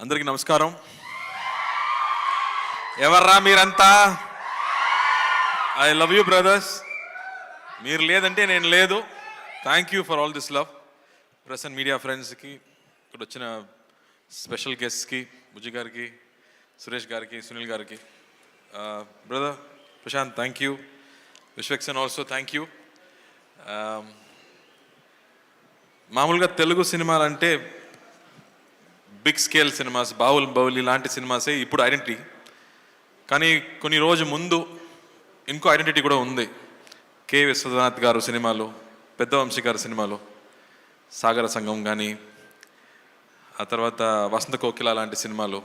అందరికీ నమస్కారం. ఎవర్రా మీరంతా? I love you brothers. మీరు లేదంటే నేను లేదు. Thank you for all this love. Press and media ఫ్రెండ్స్కి, ఇక్కడ వచ్చిన స్పెషల్ గెస్ట్కి, బుజ్జి గారికి, సురేష్ గారికి, సునీల్ గారికి, brother Prashanth thank you, Vishwaksen also thank you. మామూలుగా తెలుగు సినిమాలంటే బిగ్ స్కేల్ సినిమాస్, బాహుబలి లాంటి సినిమాసే ఇప్పుడు ఐడెంటిటీ. కానీ కొన్ని రోజు ముందు ఇంకో ఐడెంటిటీ కూడా ఉంది. కె విశ్వనాథ్ గారు సినిమాలు, పెద్ద వంశీ గారు సినిమాలు, సాగర సంఘం కానీ, ఆ తర్వాత వసంత కోకిల లాంటి సినిమాలు,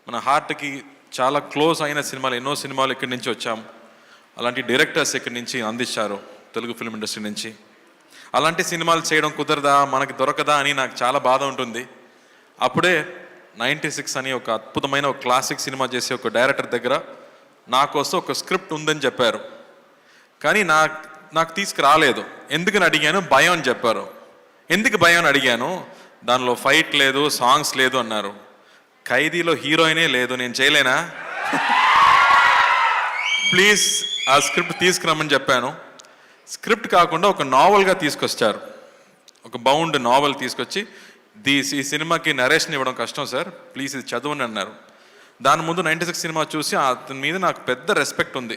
మన హార్ట్కి చాలా క్లోజ్ అయిన సినిమాలు. ఎన్నో సినిమాలు ఇక్కడి నుంచి వచ్చాం. అలాంటి డైరెక్టర్స్ ఇక్కడి నుంచి అందించారు తెలుగు ఫిల్మ్ ఇండస్ట్రీ నుంచి. అలాంటి సినిమాలు చేయడం కుదరదా, మనకి దొరకదా అని నాకు చాలా బాధ ఉంటుంది. అప్పుడే 96 అని ఒక అద్భుతమైన ఒక క్లాసిక్ సినిమా చేసే ఒక డైరెక్టర్ దగ్గర నా కోసం ఒక స్క్రిప్ట్ ఉందని చెప్పారు. కానీ నాకు తీసుకురాలేదు. ఎందుకని అడిగాను, భయం అని చెప్పారు. ఎందుకు భయం అని అడిగాను, దానిలో ఫైట్ లేదు, సాంగ్స్ లేదు అన్నారు. ఖైదీలో హీరోయినే లేదు, నేను చేయలేనా? ప్లీజ్ ఆ స్క్రిప్ట్ తీసుకురమ్మని చెప్పాను. స్క్రిప్ట్ కాకుండా ఒక నావల్గా తీసుకొచ్చారు. ఒక బౌండ్ నావల్ తీసుకొచ్చి, ఈ సినిమాకి నరేషన్ ఇవ్వడం కష్టం సార్, ప్లీజ్ ఇది చదవండి అన్నారు. దాని ముందు 96 సినిమా చూసి అతని మీద నాకు పెద్ద రెస్పెక్ట్ ఉంది.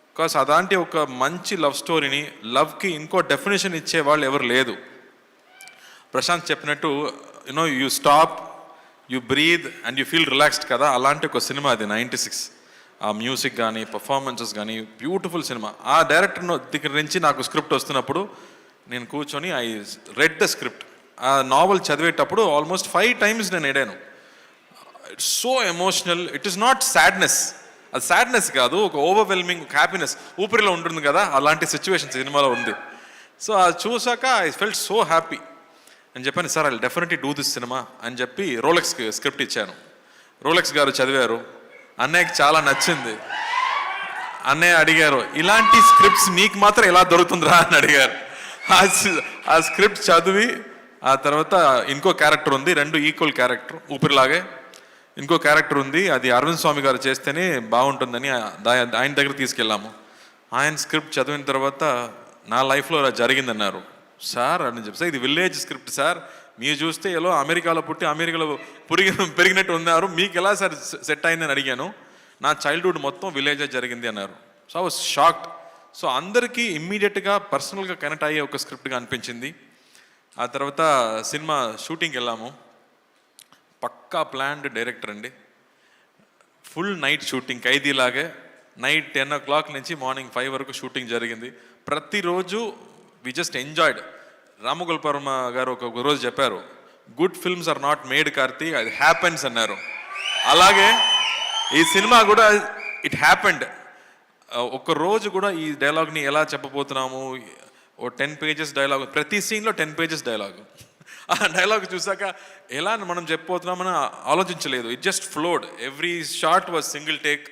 బికాస్ అలాంటి ఒక మంచి లవ్ స్టోరీని, లవ్కి ఇంకో డెఫినేషన్ ఇచ్చే వాళ్ళు ఎవరు లేదు. ప్రశాంత్ చెప్పినట్టు you stop, you breathe and you feel relaxed కదా, అలాంటి ఒక సినిమా అది 96. ఆ మ్యూజిక్ కానీ, పర్ఫార్మెన్సెస్ కానీ బ్యూటిఫుల్ సినిమా. ఆ డైరెక్టర్ దగ్గర నుంచి నాకు స్క్రిప్ట్ వస్తున్నప్పుడు నేను కూర్చొని ఐ రెడ్ ద స్క్రిప్ట్. ఆ నావల్ చదివేటప్పుడు ఆల్మోస్ట్ 5 times నేను ఏడాను. It's so emotional. It is not sadness, అది సాడ్నెస్ కాదు, ఒక ఓవర్వెల్మింగ్ హ్యాపీనెస్ ఊపిరిలో ఉంటుంది కదా, అలాంటి సిచ్యువేషన్ సినిమాలో ఉంది. సో అది చూసాక ఐ ఫెల్ట్ సో హ్యాపీ అని చెప్పాను. Sir I definitely do this cinema అని చెప్పి రోలెక్స్కి స్క్రిప్ట్ ఇచ్చాను. రోలెక్స్ గారు చదివారు. అన్నయ్యకి చాలా నచ్చింది. అన్నయ్య అడిగారు, ఇలాంటి స్క్రిప్ట్స్ నీకు మాత్రం ఎలా దొరుకుతుందిరా అని అడిగారు. ఆ స్క్రిప్ట్ చదివి, ఆ తర్వాత ఇంకో క్యారెక్టర్ ఉంది, 2 ఈక్వల్ క్యారెక్టర్, ఊపిరిలాగే ఇంకో క్యారెక్టర్ ఉంది, అది అరవింద్ స్వామి గారు చేస్తేనే బాగుంటుందని ఆయన దగ్గర తీసుకెళ్ళాము. ఆయన స్క్రిప్ట్ చదివిన తర్వాత నా లైఫ్లో అలా జరిగిందన్నారు. సార్ అని చెప్పి, సార్ ఇది విలేజ్ స్క్రిప్ట్ సార్, మీరు చూస్తే ఎలా అమెరికాలో పుట్టి అమెరికాలో పెరిగినట్టు ఉన్నారు, మీకు ఎలా సార్ సెట్ అయిందని అడిగాను. నా చైల్డ్హుడ్ మొత్తం విలేజే జరిగింది అన్నారు. So I was shocked. So అందరికీ ఇమ్మీడియట్గా పర్సనల్గా కనెక్ట్ అయ్యే ఒక స్క్రిప్ట్గా అనిపించింది. ఆ తర్వాత సినిమా షూటింగ్కి వెళ్ళాము. పక్కా ప్లాన్డ్ డైరెక్టర్ అండి. ఫుల్ నైట్ షూటింగ్, ఖైదీలాగే నైట్ 10 o'clock నుంచి మార్నింగ్ 5 వరకు షూటింగ్ జరిగింది. ప్రతిరోజు వి జస్ట్ ఎంజాయ్డ్. రామగోపాల్ గారు ఒక రోజు చెప్పారు, good films are not made Karthi, అది హ్యాపెన్స్ అన్నారు. అలాగే ఈ సినిమా కూడా ఇట్ హ్యాపెండ్. ఒక రోజు కూడా ఈ డైలాగ్ని ఎలా చెప్పబోతున్నాము, ఓ 10 pages డైలాగ్, ప్రతి సీన్లో 10 pages డైలాగ్. ఆ డైలాగ్ చూసాక ఎలా మనం చెప్పబోతున్నామని ఆలోచించలేదు. It just flowed. Every shot was single take.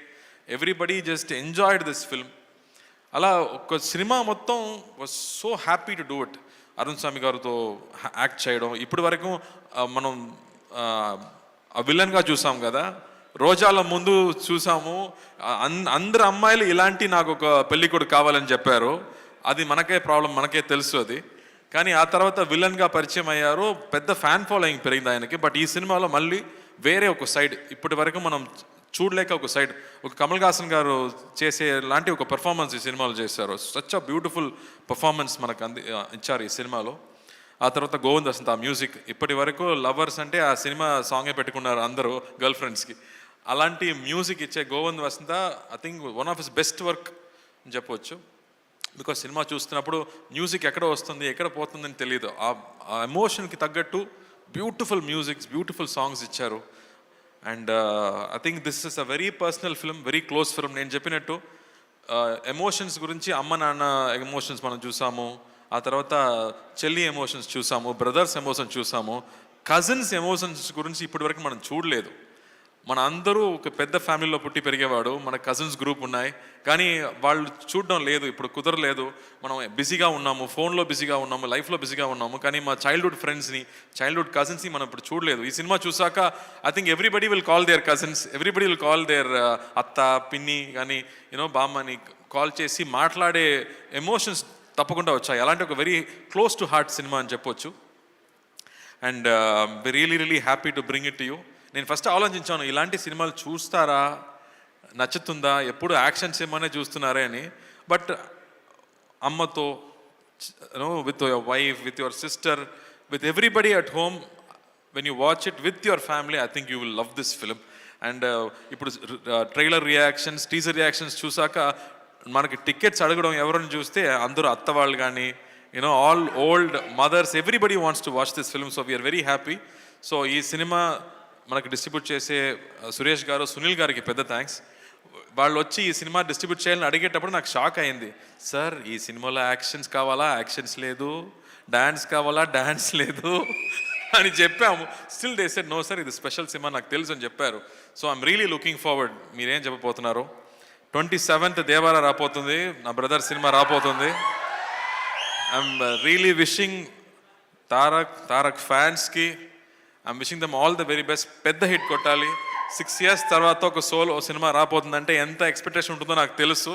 Everybody just enjoyed this film. అలా ఒక సినిమా మొత్తం was so happy to do it. Arun Swamy గారితో యాక్ట్ చేయడం, ఇప్పటి వరకు మనం విలన్గా చూసాం కదా, రోజాల ముందు చూసాము. అందరు అమ్మాయిలు ఇలాంటి నాకు ఒక పెళ్ళికొడుకు కావాలని చెప్పారు. అది మనకే ప్రాబ్లం, మనకే తెలుసు అది. కానీ ఆ తర్వాత విలన్గా పరిచయం అయ్యారు, పెద్ద ఫ్యాన్ ఫాలోయింగ్ పెరిగింది ఆయనకి. బట్ ఈ సినిమాలో మళ్ళీ వేరే ఒక సైడ్, ఇప్పటి వరకు మనం చూడలేక ఒక సైడ్, ఒక కమల్ హాసన్ గారు చేసే లాంటి ఒక పెర్ఫార్మెన్స్ ఈ సినిమాలో చేశారు. సచ్ అ బ్యూటిఫుల్ పర్ఫార్మెన్స్ మనకు ఇచ్చారు ఈ సినిమాలో. ఆ తర్వాత గోవింద్ వసంత్, ఆ మ్యూజిక్, ఇప్పటి వరకు లవర్స్ అంటే ఆ సినిమా సాంగే పెట్టుకున్నారు అందరూ గర్ల్ ఫ్రెండ్స్కి. అలాంటి మ్యూజిక్ ఇచ్చే Govind Vasantha I think one of his best work అని చెప్పవచ్చు. బికాస్ సినిమా చూస్తున్నప్పుడు మ్యూజిక్ ఎక్కడ వస్తుంది, ఎక్కడ పోతుందని తెలియదు. ఆ ఎమోషన్కి తగ్గట్టు బ్యూటిఫుల్ మ్యూజిక్స్, బ్యూటిఫుల్ సాంగ్స్ ఇచ్చారు. And I think this is a very personal film, very close film. నేను చెప్పినట్టు ఎమోషన్స్ గురించి, అమ్మ నాన్న ఎమోషన్స్ మనం చూసాము, ఆ తర్వాత చెల్లి ఎమోషన్స్ చూసాము, బ్రదర్స్ ఎమోషన్స్ చూసాము, కజిన్స్ ఎమోషన్స్ గురించి ఇప్పటివరకు మనం చూడలేదు. మన అందరూ ఒక పెద్ద ఫ్యామిలీలో పుట్టి పెరిగేవాడు, మన కజిన్స్ గ్రూప్ ఉన్నాయి, కానీ వాళ్ళు చూడడం లేదు, ఇప్పుడు కుదరలేదు, మనం బిజీగా ఉన్నాము, ఫోన్లో బిజీగా ఉన్నాము, లైఫ్లో బిజీగా ఉన్నాము, కానీ మా చైల్డ్హుడ్ ఫ్రెండ్స్ని, చైల్డ్హుడ్ కజిన్స్ని మనం ఇప్పుడు చూడలేదు. ఈ సినిమా చూసాక I think everybody will call there cousins, everybody will call there అత్త, పిన్ని కానీ బామ్మని కాల్ చేసి మాట్లాడే ఎమోషన్స్ తప్పకుండా వచ్చాయి. అలాంటి ఒక very close to heart cinema అని చెప్పొచ్చు. And really happy to bring it to you. నేను ఫస్ట్ ఆలోచించాను, ఇలాంటి సినిమాలు చూస్తారా, నచ్చుతుందా, ఎప్పుడు యాక్షన్ సినిమానే చూస్తున్నారే అని. బట్ అమ్మతో, with your wife, with your sister, with everybody at home, when you watch it with your family, I think you will love this film. And ఇప్పుడు ట్రైలర్ రియాక్షన్స్, టీజర్ రియాక్షన్స్ చూసాక మనకి tickets అడగడం ఎవరైనా చూస్తే అందరూ అత్త వాళ్ళు కానీ all old mothers, everybody wants to watch this film. So we are very happy. So ఈ సినిమా మనకు డిస్ట్రిబ్యూట్ చేసే సురేష్ గారు, సునీల్ గారికి పెద్ద థ్యాంక్స్. వాళ్ళు వచ్చి ఈ సినిమా డిస్ట్రిబ్యూట్ చేయాలని అడిగేటప్పుడు నాకు షాక్ అయింది. సార్ ఈ సినిమాలో యాక్షన్స్ కావాలా, యాక్షన్స్ లేదు, డాన్స్ కావాలా, డాన్స్ లేదు అని చెప్పాము. Still they said no sir, ఇది స్పెషల్ సినిమా, నాకు తెలుసు అని చెప్పారు. So I'm really looking forward. మీరేం చెప్పబోతున్నారు? 27th దేవారా రాపోతుంది, నా బ్రదర్ సినిమా రాపోతుంది. ఐఎమ్ రియలీ విషింగ్ తారక్ ఫ్యాన్స్కి, I'm wishing them all the very best. పెద్ద హిట్ కొట్టాలి. 6 years తర్వాత ఒక సోలో సినిమా రాపోతుందంటే ఎంత ఎక్స్పెక్టేషన్ ఉంటుందో నాకు తెలుసు.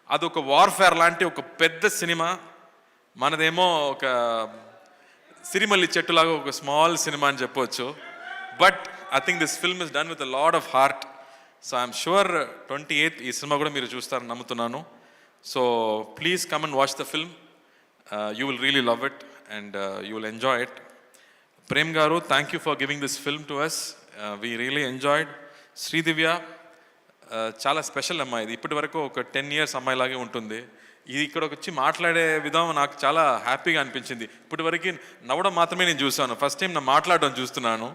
అదొక వార్ఫేర్ లాంటి ఒక పెద్ద సినిమా. మనదేమో ఒక సిరిమల్లి చెట్టులాగా ఒక స్మాల్ సినిమా అని చెప్పవచ్చు. But I think this film is done with a lot of heart. So I'm sure 28th ఈ సినిమా కూడా మీరు చూస్తారని నమ్ముతున్నాను. So please come and watch the film. You will really love it and you will enjoy it. Prem garu, thank you for giving this film to us. We really enjoyed. Sridivya చాలా special అమ్మాయి. ఇది ఇప్పటి వరకు ఒక 10 years అమ్మాయిలాగే ఉంటుంది. ఇది ఇక్కడికి వచ్చి మాట్లాడే విధానం నాకు చాలా హ్యాపీగా అనిపించింది. ఇప్పటి వరకు నవ్వడం మాత్రమే నేను చూసాను, ఫస్ట్ టైం నా మాట్లాడడం చూస్తున్నాను.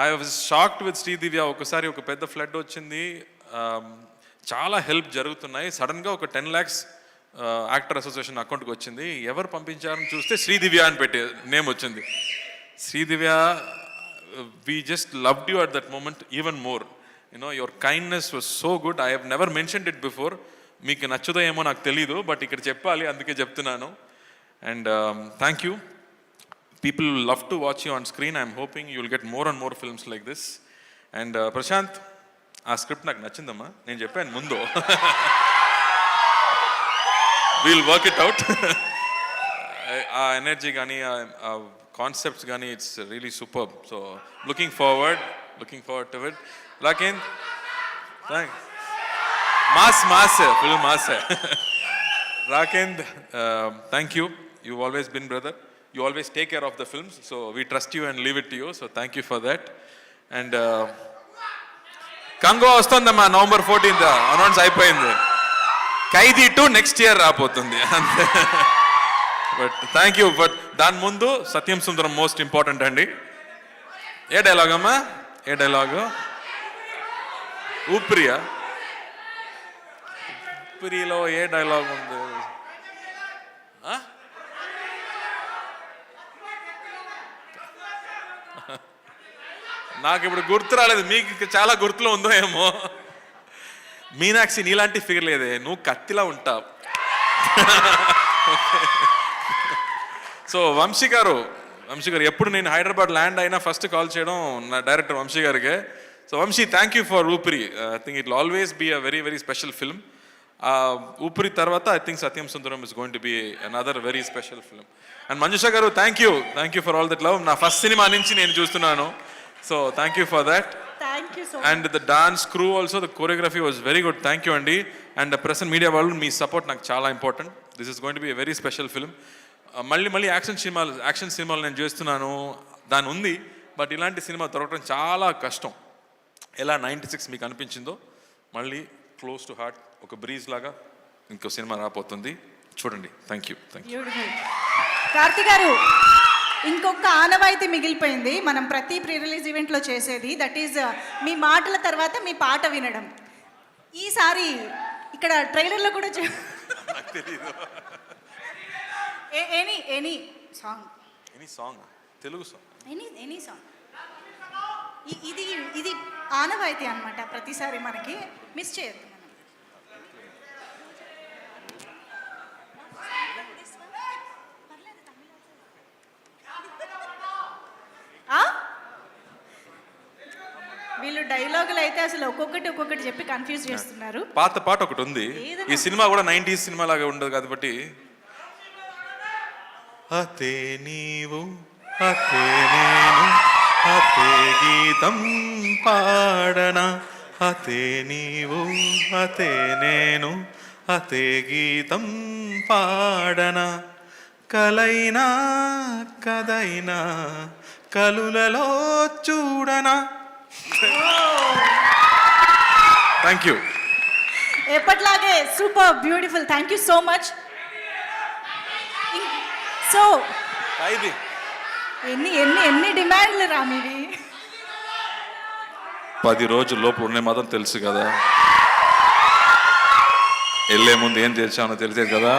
I was shocked with Sridivya. ఒకసారి ఒక పెద్ద ఫ్లడ్ వచ్చింది, చాలా హెల్ప్ జరుగుతున్నాయి, సడన్గా ఒక 10 lakhs యాక్టర్ అసోసియేషన్ అకౌంట్కి వచ్చింది. ఎవరు పంపించారని చూస్తే శ్రీదివ్య అని పెట్టే నేమ్ వచ్చింది. Sridivya, we just loved you at that moment even more. Your kindness was so good. I have never mentioned it before. మీకు నచ్చుదో ఏమో నాకు తెలీదు, బట్ ఇక్కడ చెప్పాలి, అందుకే చెప్తున్నాను. And thank you. People will love to watch you on screen. I'm hoping you will get more and more films like this. And Prashanth, ఆ script నాకు నచ్చిందమ్మా, నేను చెప్పాను ముందు. We'll work it out. ఆ ఎనర్జీ కానీ, ఆ కాన్సెప్ట్స్ కానీ, it's really super. So looking forward to it. Rakend, thanks. Mass full mass. Rakend, thank you. You always been brother. You always take care of the films, so we trust you and leave it to you, so thank you for that. And Kango ostundamma November 14th announce అయిపోయింది. ఖైదీ 2 next year రాబోతుంది. But thank you. But దాని ముందు సత్యం సుందరం most important అండి. ఏ dialogue అమ్మా? ఏ dialogue? ఊపిరియా? ఊపిరిలో ఏ dialogue ఉంది? నాకు ఇప్పుడు గుర్తు రాలేదు, మీకు చాలా గుర్తులో ఉందో ఏమో. మీనాక్షి, నీలాంటి ఫిగర్ లేదే, నువ్వు కత్తిలా ఉంటావు. సో వంశీ గారు ఎప్పుడు నేను హైదరాబాద్ ల్యాండ్ అయినా ఫస్ట్ కాల్ చేయడం నా డైరెక్టర్ వంశీ గారికి. So Vamsi, thank you for Oopiri. I think it will always be a very very special film. Oopiri తర్వాత I think Satyam Sundaram is going to be another very special film. And Manjusha garu, thank you for all that love. నా first cinema నుంచి నేను చూస్తున్నాను. So thank you for that. Thank you so much. And the dance crew also, the choreography was very good. Thank you Andy. And the press and media వాళ్ళు మీ support నాకు చాలా important. This is going to be a very special film. మళ్ళీ action సినిమాలు నేను చేస్తున్నాను, దాని ఉంది, but ఇలాంటి సినిమా దొరకడం చాలా కష్టం. ఎలా 96 మీకు అనిపించిందో, మళ్ళీ క్లోజ్ టు హార్ట్ ఒక బ్రీజ్ లాగా ఇంకో సినిమా రాబోతుంది, చూడండి. Thank you. కార్తీ గారు, ఇంకొక ఆనవాయితీ మిగిలిపోయింది మనం ప్రతి ప్రీ రిలీజ్ ఈవెంట్లో చేసేది. దట్ ఈజ్ మీ మాటల తర్వాత మీ పాట వినడం. ఈసారి ఇక్కడ ట్రైలర్లో కూడా any song, Telugu song, any song. ఇది ఆనవాయితీ అన్నమాట ప్రతిసారి మనకి మిస్ చేయొద్దు మనం. ఆ? వీళ్ళు డైలాగులు అయితే అసలు ఒక్కొక్కటి చెప్పి కన్ఫ్యూజ్ చేస్తున్నారు. పాత పాట ఒకటి ఉంది, ఏదైనా ఈ సినిమా కూడా 90s సినిమా లాగా ఉండదు కాబట్టి. అతే నీవు అతే నేను అతే గీతం పాడనా, అతే నీవు అతే నేను అతే గీతం పాడనా, కలైనా కదైనా కలులలో చూడనా. Thank you. ఎప్పట్లాగే super beautiful. Thank you so much. So ఎన్ని ఎన్ని ఎన్ని డిమాండ్లు రా మీవి? 10 రోజుల లోపు ఉండే మాత్రం తెలుసు కదా, వెళ్ళే ముందు ఏం తెచ్చానో తెలిసేది కదా.